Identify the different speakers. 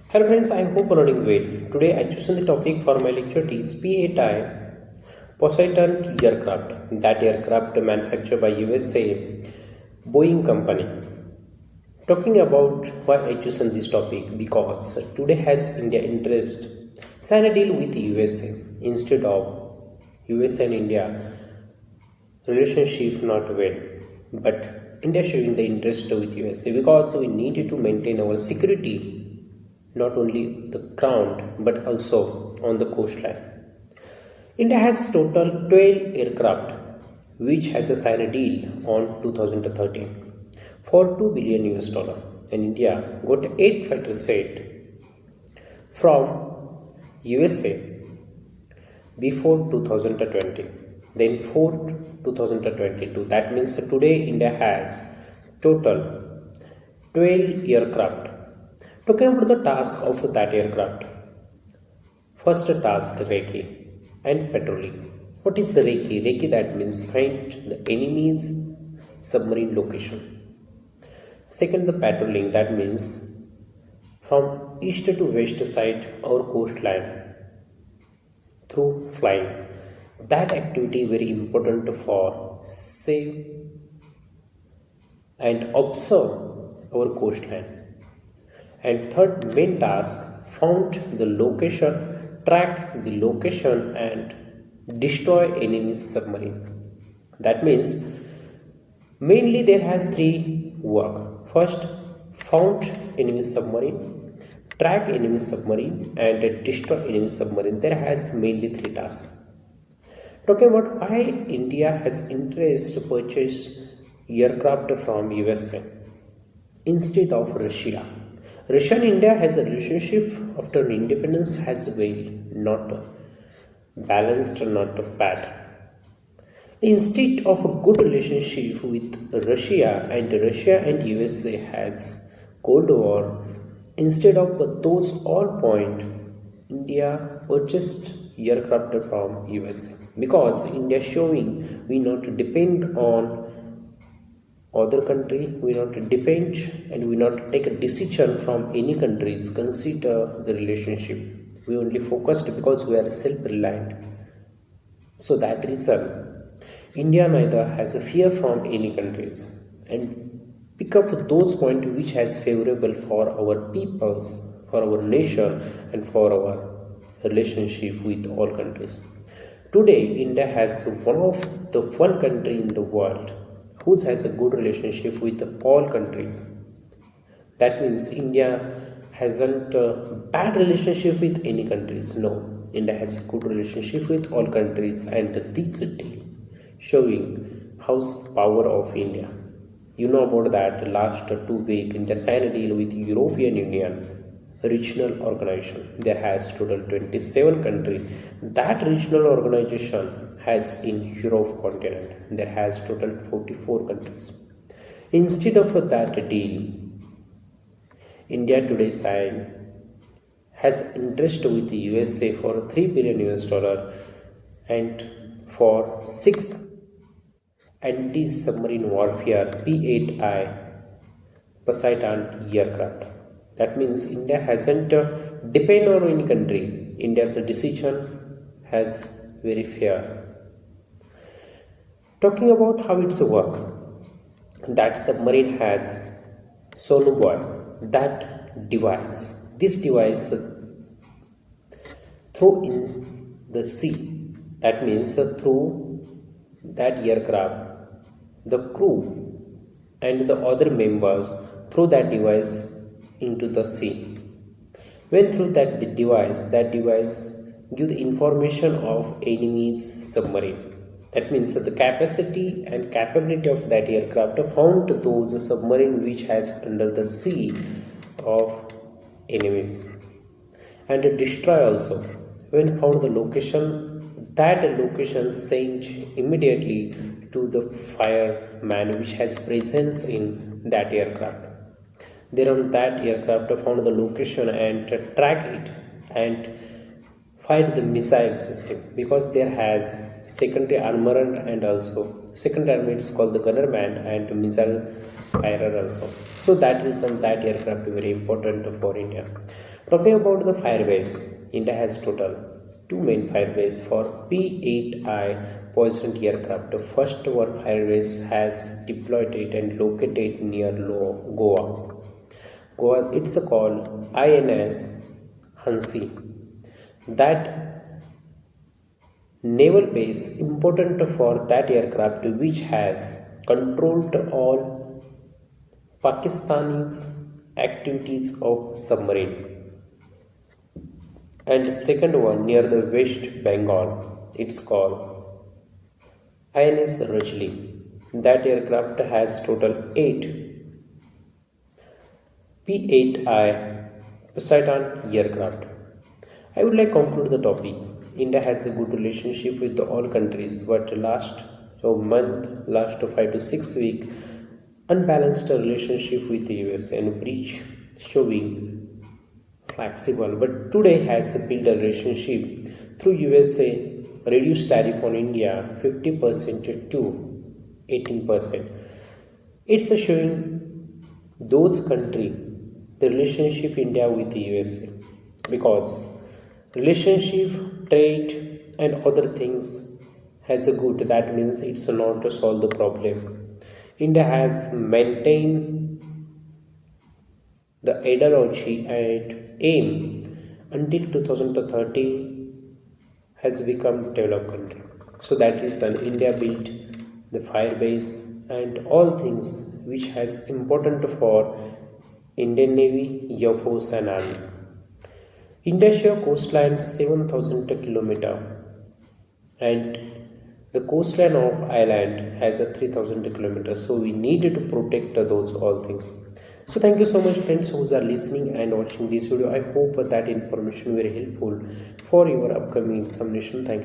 Speaker 1: Hello friends, I hope you are doing well. Today I chosen the topic for my lecture is P8I Poseidon aircraft. That aircraft manufactured by USA Boeing company. Talking about why I chosen this topic because today has India interest sign a deal with USA instead of USA and India relationship not well, but India showing the interest with USA because we need to maintain our security not only the ground but also on the coastline. India has total 12 aircraft which has a signed a deal on 2013 for 2 billion US dollar, and India got 8 fighter jet from USA before 2020, then for 2022. That means today India has total 12 aircraft. Talking about the task of that aircraft, first task recce and patrolling. What is recce? Recce that means find the enemy's submarine location. Second, the patrolling that means from east to west side our coastline through flying. That activity very important for save and observe our coastline. And third main task, found the location, track the location and destroy enemy's submarine. That means mainly there has three work. First, found enemy submarine, track enemy submarine and destroy enemy submarine. There has mainly three tasks. Talking about why India has interest to purchase aircraft from USA instead of Russia. Russia and India has a relationship after independence has well not balanced, not bad. Instead of a good relationship with Russia and USA has Cold War, instead of those all point, India purchased aircraft from USA because India showing we not depend on other country, we not depend and we not take a decision from any countries consider the relationship. We only focused because we are self-reliant. So that reason India neither has a fear from any countries and pick up those points which has favorable for our peoples, for our nation and for our relationship with all countries. Today India has one country in the world who has a good relationship with all countries. That means India hasn't a bad relationship with any countries. No, India has a good relationship with all countries, and this deal showing how's power of India. You know about that last 2 weeks India signed a deal with European Union regional organization. There has total 27 countries. That regional organization has in Europe continent. There has total 44 countries. Instead of that deal, India today signed has interest with the USA for 3 billion US dollar and for 6 anti-submarine warfare P8I Poseidon aircraft. That means India hasn't depend on any country. India's decision has very fair. Talking about how it's work, that submarine has sonobuoy, that device. This device throw in the sea. That means through that aircraft, the crew and the other members through that device into the sea. When through that device give the information of enemy's submarine. That means that the capacity and capability of that aircraft found those submarine which has under the sea of enemies. And destroy also. When found the location, that location sent immediately to the fireman which has presence in that aircraft. Then on that aircraft found the location and track it and fight the missile system because there has secondary armor and also second armor it's called the gunnerman and missile firer also. So that reason that aircraft very important for India. Talking about the firebase, India has total two main firebase for P-8I Poseidon aircraft. The first one firebase has deployed it and located near Goa. Goa, it's called INS Hansi. That naval base important for that aircraft which has controlled all Pakistani's activities of submarine. And second one near the West Bengal, it's called INS Rajli. That aircraft has total 8 P-8I Poseidon aircraft. I would like to conclude the topic. India has a good relationship with all countries, but last a month, last 5 to 6 weeks, unbalanced relationship with the US and breach showing flexible. But today has built a relationship through USA reduced tariff on India 50% to 18%. It's a showing those country the relationship India with the USA because relationship, trade, and other things has a good. That means it's not to solve the problem. India has maintained the ideology and aim until 2030 has become developed country. So that is an India built the fire base and all things which has important for Indian Navy, Air Force and Army. India's coastline 7,000 km and the coastline of island has a 3,000 kilometers. So we needed to protect those all things. So thank you so much friends who are listening and watching this video. I hope that information very helpful for your upcoming examination. Thank you.